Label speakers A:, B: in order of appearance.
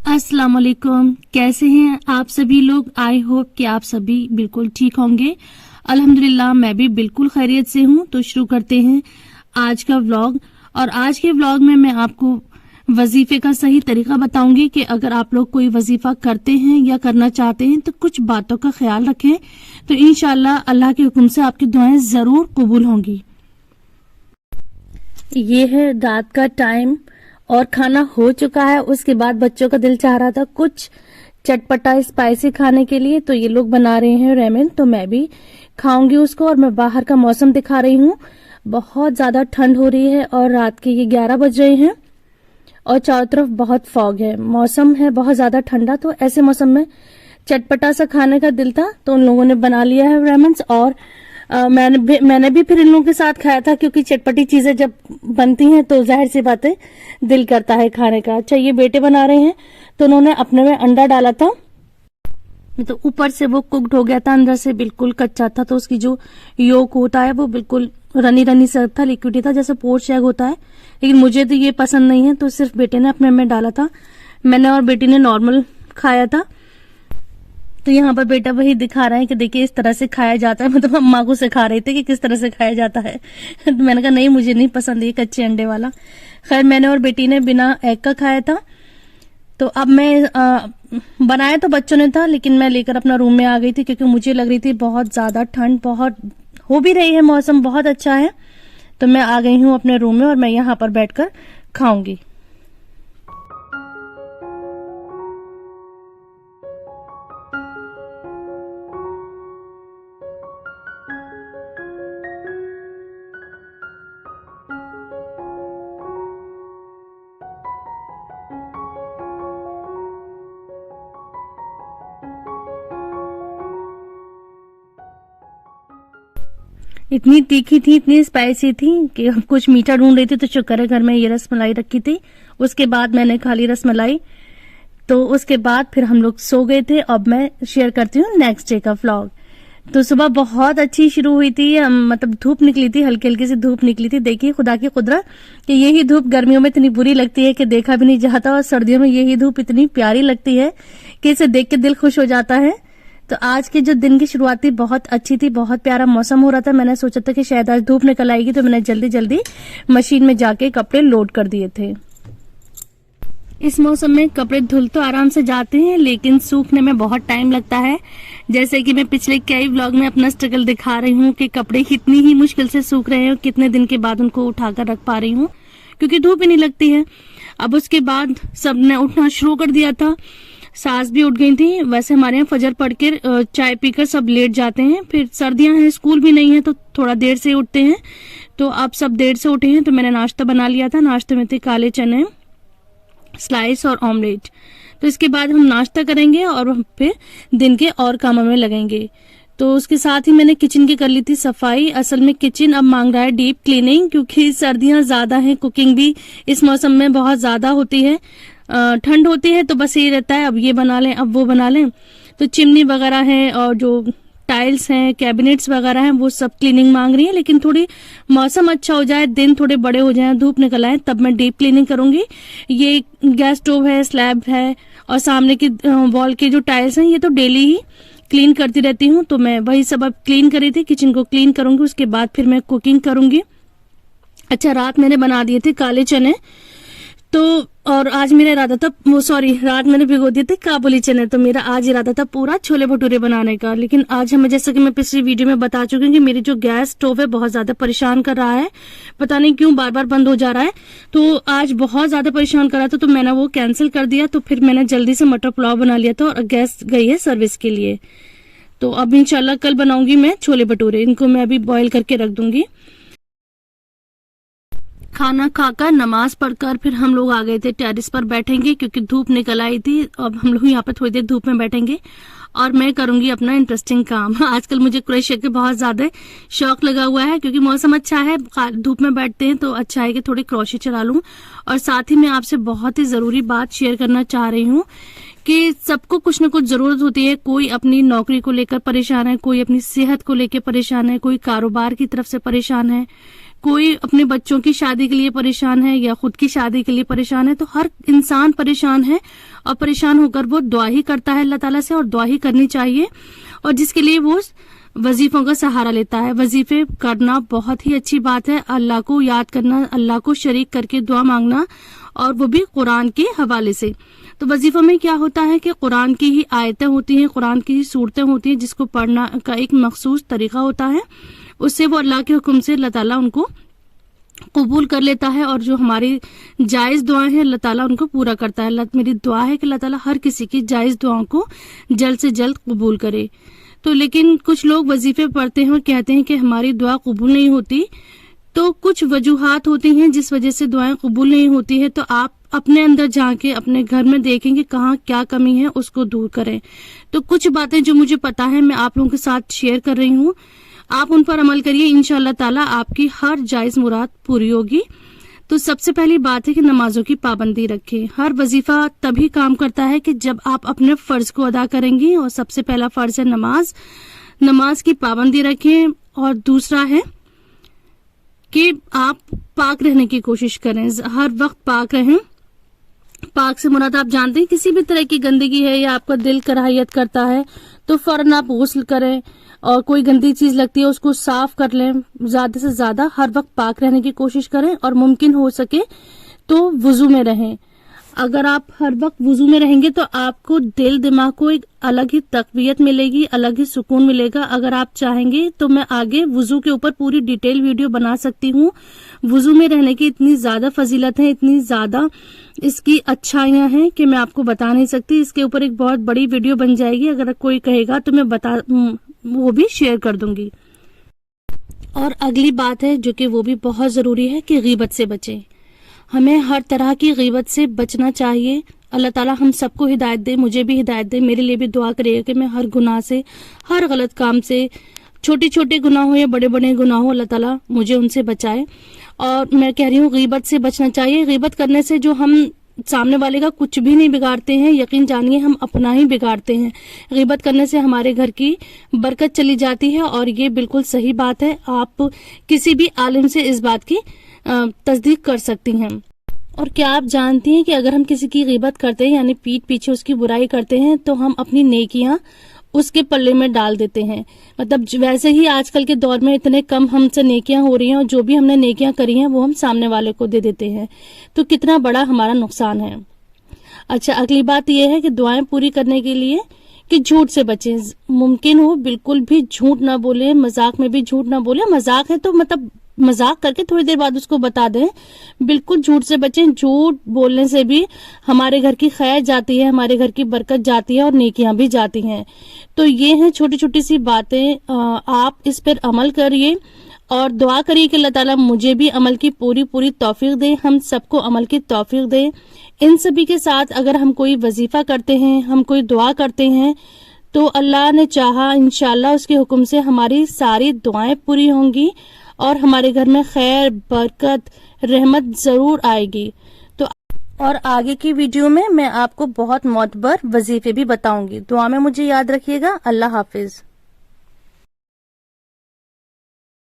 A: अस्सलाम वालेकुम। कैसे हैं आप सभी लोग? आई होप कि आप सभी बिल्कुल ठीक होंगे। अल्हम्दुलिल्लाह मैं भी बिल्कुल खैरियत से हूं। तो शुरू करते हैं आज का व्लॉग। और आज के व्लॉग में मैं आपको वजीफे का सही तरीका बताऊंगी कि अगर आप लोग कोई वजीफा करते हैं या करना चाहते हैं तो कुछ बातों का ख्याल रखें, तो इंशाल्लाह अल्लाह के हुक्म से आपकी दुआएं जरूर कबूल होंगी। ये है रात का टाइम और खाना हो चुका है। उसके बाद बच्चों का दिल चाह रहा था कुछ चटपटा स्पाइसी खाने के लिए, तो ये लोग बना रहे हैं रेमन, तो मैं भी खाऊंगी उसको। और मैं बाहर का मौसम दिखा रही हूँ। बहुत ज्यादा ठंड हो रही है और रात के ये 11 बज रहे हैं और चारों तरफ बहुत फॉग है। मौसम है बहुत ज्यादा ठंडा, तो ऐसे मौसम में चटपटा सा खाने का दिल था, तो उन लोगों ने बना लिया है रेमन्स। और मैंने भी फिर इन लोगों के साथ खाया था, क्योंकि चटपटी चीजें जब बनती हैं तो जाहिर सी बात है दिल करता है खाने का। अच्छा, ये बेटे बना रहे हैं, तो उन्होंने अपने में अंडा डाला था, तो ऊपर से वो कुक्ड हो गया था, अंदर से बिल्कुल कच्चा था। तो उसकी जो योक होता है वो बिल्कुल रनी रनी सा था, लिक्विडी था, जैसे पोर्च एग होता है। लेकिन मुझे तो ये पसंद नहीं है, तो सिर्फ बेटे ने अपने में डाला था। मैंने और बेटी ने नॉर्मल खाया था। तो यहाँ पर बेटा वही दिखा रहा है कि देखिए इस तरह से खाया जाता है। मतलब अम्मा को सिखा रहे थे कि किस तरह से खाया जाता है। तो मैंने कहा नहीं, मुझे नहीं पसंद ये कच्चे अंडे वाला। खैर मैंने और बेटी ने बिना एग का खाया था। तो अब मैं बनाया तो बच्चों ने था, लेकिन मैं लेकर अपना रूम में आ गई थी, क्योंकि मुझे लग रही थी बहुत ज्यादा ठंड, बहुत हो भी रही है, मौसम बहुत अच्छा है। तो मैं आ गई हूँ अपने रूम में और मैं यहाँ पर बैठकर खाऊंगी। इतनी तीखी थी, इतनी स्पाइसी थी कि अब कुछ मीठा ढूंढ रही थी, तो शुक्र है घर में ये रसमलाई रखी थी। उसके बाद मैंने खा ली रसमलाई। तो उसके बाद फिर हम लोग सो गए थे। अब मैं शेयर करती हूँ नेक्स्ट डे का व्लॉग। तो सुबह बहुत अच्छी शुरू हुई थी, मतलब धूप निकली थी, हल्की हल्की सी धूप निकली थी। देखिए खुदा की कुदरत कि यही धूप गर्मियों में इतनी बुरी लगती है कि देखा भी नहीं जाता, और सर्दियों में यही धूप इतनी प्यारी लगती है कि इसे देख के दिल खुश हो जाता है। तो आज के जो दिन की शुरुआत थी बहुत अच्छी थी, बहुत प्यारा मौसम हो रहा था। मैंने सोचा था कि शायद आज धूप निकल आएगी, तो मैंने जल्दी जल्दी मशीन में जाके कपड़े लोड कर दिए थे। इस मौसम में कपड़े धुल तो आराम से जाते हैं, लेकिन सूखने में बहुत टाइम लगता है। जैसे कि मैं पिछले कई व्लॉग में अपना स्ट्रगल दिखा रही हूँ कि कपड़े कितनी ही मुश्किल से सूख रहे हैं और कितने दिन के बाद उनको उठाकर रख पा रही हूँ, क्योंकि धूप ही नहीं लगती है। अब उसके बाद सबने उठना शुरू कर दिया था, सास भी उठ गई थी। वैसे हमारे यहाँ फजर पढ़ के चाय पीकर सब लेट जाते हैं। फिर सर्दियां हैं, स्कूल भी नहीं है, तो थोड़ा देर से उठते हैं। तो अब सब देर से उठे हैं, तो मैंने नाश्ता बना लिया था। नाश्ते में थे काले चने, स्लाइस और ऑमलेट। तो इसके बाद हम नाश्ता करेंगे और फिर दिन के और कामों में लगेंगे। तो उसके साथ ही मैंने किचन की कर ली थी सफाई। असल में किचन अब मांग रहा है डीप क्लीनिंग, क्योंकि सर्दियां ज्यादा हैं, कुकिंग भी इस मौसम में बहुत ज्यादा होती है। ठंड होती है तो बस ये रहता है अब ये बना लें, अब वो बना लें। तो चिमनी वगैरह है और जो टाइल्स हैं, कैबिनेट्स वगैरह हैं, वो सब क्लीनिंग मांग रही है। लेकिन थोड़ी मौसम अच्छा हो जाए, दिन थोड़े बड़े हो जाएं, धूप निकल आए, तब मैं डीप क्लीनिंग करूंगी। ये गैस स्टोव है, स्लैब है और सामने की वॉल के जो टाइल्स हैं, ये तो डेली ही क्लीन करती रहती हूँ। तो मैं वही सब अब क्लीन करी थी, किचन को क्लीन करूंगी, उसके बाद फिर मैं कुकिंग करूंगी। अच्छा, रात मैंने बना दिए थे काले चने, तो और आज मेरा इरादा था, वो सॉरी, रात मैंने भिगो दिए थे काबुली चने। तो मेरा आज इरादा था पूरा छोले भटूरे बनाने का। लेकिन आज हमें, जैसा कि मैं पिछली वीडियो में बता चुकी हूँ, कि मेरी जो गैस स्टोव है बहुत ज्यादा परेशान कर रहा है, पता नहीं क्यों बार बार बंद हो जा रहा है। तो आज बहुत ज्यादा परेशान कर रहा था, तो मैंने वो कैंसिल कर दिया। तो फिर मैंने जल्दी से मटर पुलाव बना लिया था और गैस गई है सर्विस के लिए। तो अब इंशाल्लाह कल बनाऊंगी मैं छोले भटूरे। इनको मैं अभी बॉईल करके रख दूंगी। खाना खाकर नमाज पढ़कर फिर हम लोग आ गए थे टेरिस पर बैठेंगे, क्योंकि धूप निकल आई थी। अब हम लोग यहाँ पे थोड़ी देर धूप में बैठेंगे और मैं करूंगी अपना इंटरेस्टिंग काम। आजकल मुझे क्रोशे के बहुत ज्यादा शौक लगा हुआ है, क्योंकि मौसम अच्छा है, धूप में बैठते हैं तो अच्छा है कि थोड़ी क्रोशे चला लूं। और साथ ही मैं आपसे बहुत ही जरूरी बात शेयर करना चाह रही हूँ कि सबको कुछ न कुछ जरूरत होती है। कोई अपनी नौकरी को लेकर परेशान है, कोई अपनी सेहत को लेकर परेशान है, कोई कारोबार की तरफ से परेशान है, कोई अपने बच्चों की शादी के लिए परेशान है या खुद की शादी के लिए परेशान है, तो हर इंसान परेशान है और परेशान होकर वो दुआ ही करता है अल्लाह ताला से, और दुआ ही करनी चाहिए, और जिसके लिए वो वजीफों का सहारा लेता है। वजीफे करना बहुत ही अच्छी बात है, अल्लाह को याद करना, अल्लाह को शरीक करके दुआ मांगना, और वो भी कुरान के हवाले से। तो वजीफों में क्या होता है कि कुरान की ही आयतें होती हैं, कुरान की ही सूरतें होती हैं, जिसको पढ़ना का एक मखसूस तरीका होता है, उससे वो अल्लाह के हुक्म से अल्लाह ताला उनको कबूल कर लेता है, और जो हमारी जायज दुआएं हैं अल्लाह ताला उनको पूरा करता है। मेरी दुआ है कि अल्लाह ताला हर किसी की जायज दुआओं को जल्द से जल्द कबूल करे। तो लेकिन कुछ लोग वजीफे पढ़ते हैं और कहते हैं कि हमारी दुआ कबूल नहीं होती, तो कुछ वजूहात होती हैं जिस वजह से दुआएं कबूल नहीं होती है। तो आप अपने अंदर झांके, अपने घर में देखें कि कहाँ क्या कमी है, उसको दूर करें। तो कुछ बातें जो मुझे पता है मैं आप लोगों के साथ शेयर कर रही हूँ, आप उन पर अमल करिए, इंशाअल्लाह ताला आपकी हर जायज मुराद पूरी होगी। तो सबसे पहली बात है कि नमाजों की पाबंदी रखें। हर वजीफा तभी काम करता है कि जब आप अपने फर्ज को अदा करेंगी, और सबसे पहला फर्ज है नमाज। नमाज की पाबंदी रखें। और दूसरा है कि आप पाक रहने की कोशिश करें, हर वक्त पाक रहें। पाक से मुराद आप जानते हैं, किसी भी तरह की गंदगी है या आपका दिल कराहियत करता है तो फौरन आप गुस्ल करें, और कोई गंदी चीज लगती है उसको साफ कर लें। ज्यादा से ज्यादा हर वक्त पाक रहने की कोशिश करें, और मुमकिन हो सके तो वुजू में रहें। अगर आप हर वक्त वुजू में रहेंगे तो आपको दिल दिमाग को एक अलग ही तकवीयत मिलेगी, अलग ही सुकून मिलेगा। अगर आप चाहेंगे तो मैं आगे वुजू के ऊपर पूरी डिटेल वीडियो बना सकती हूँ। वुजू में रहने की इतनी ज्यादा फजीलत है, इतनी ज्यादा इसकी अच्छाइयां हैं कि मैं आपको बता नहीं सकती। इसके ऊपर एक बहुत बड़ी वीडियो बन जाएगी, अगर कोई कहेगा तो मैं वो भी शेयर कर दूंगी। और अगली बात है जो कि वो भी बहुत जरूरी है कि गीबत से बचें। हमें हर तरह की गीबत से बचना चाहिए। अल्लाह ताला हम सबको हिदायत दे, मुझे भी हिदायत दे, मेरे लिए भी दुआ करिएगा कि मैं हर गुनाह से, हर गलत काम से, छोटे छोटे गुनाह हो या बड़े बड़े गुनाह हो, अल्लाह ताला मुझे उनसे बचाए। और मैं कह रही हूँ गीबत से बचना चाहिए। गीबत करने से जो हम सामने वाले का कुछ भी नहीं बिगाड़ते हैं, यकीन जानिए हम अपना ही बिगाड़ते हैं। गीबत करने से हमारे घर की बरकत चली जाती है, और ये बिल्कुल सही बात है। आप किसी भी आलिम से इस बात की तस्दीक कर सकती हैं। और क्या आप जानती हैं कि अगर हम किसी की गीबत करते हैं, यानी पीठ पीछे उसकी बुराई करते हैं, तो हम अपनी नेकियां उसके पल्ले में डाल देते हैं। मतलब वैसे ही आजकल के दौर में इतने कम हमसे नेकियां हो रही हैं, और जो भी हमने नेकियां करी हैं वो हम सामने वाले को दे देते हैं, तो कितना बड़ा हमारा नुकसान है। अच्छा, अगली बात यह है कि दुआएं पूरी करने के लिए कि झूठ से बचें। मुमकिन हो बिल्कुल भी झूठ ना बोले, मजाक में भी झूठ ना बोले। मजाक है तो मतलब मजाक करके थोड़ी देर बाद उसको बता दें। बिल्कुल झूठ से बचें। झूठ बोलने से भी हमारे घर की खैर जाती है, हमारे घर की बरकत जाती है, और नेकियां भी जाती हैं। तो ये हैं छोटी छोटी सी बातें, आप इस पर अमल करिए और दुआ करिए कि अल्लाह ताला मुझे भी अमल की पूरी पूरी तौफीक दे, हम सबको अमल की तौफीक दे। इन सभी के साथ अगर हम कोई वजीफा करते हैं, हम कोई दुआ करते हैं, तो अल्लाह ने चाहा इंशाअल्लाह उसके हुक्म से हमारी सारी दुआएं पूरी होंगी, और हमारे घर में खैर, बरकत, रहमत जरूर आएगी। तो और आगे की वीडियो में मैं आपको बहुत मोतबर वजीफे भी बताऊंगी। दुआ में मुझे याद रखिएगा। अल्लाह हाफिज।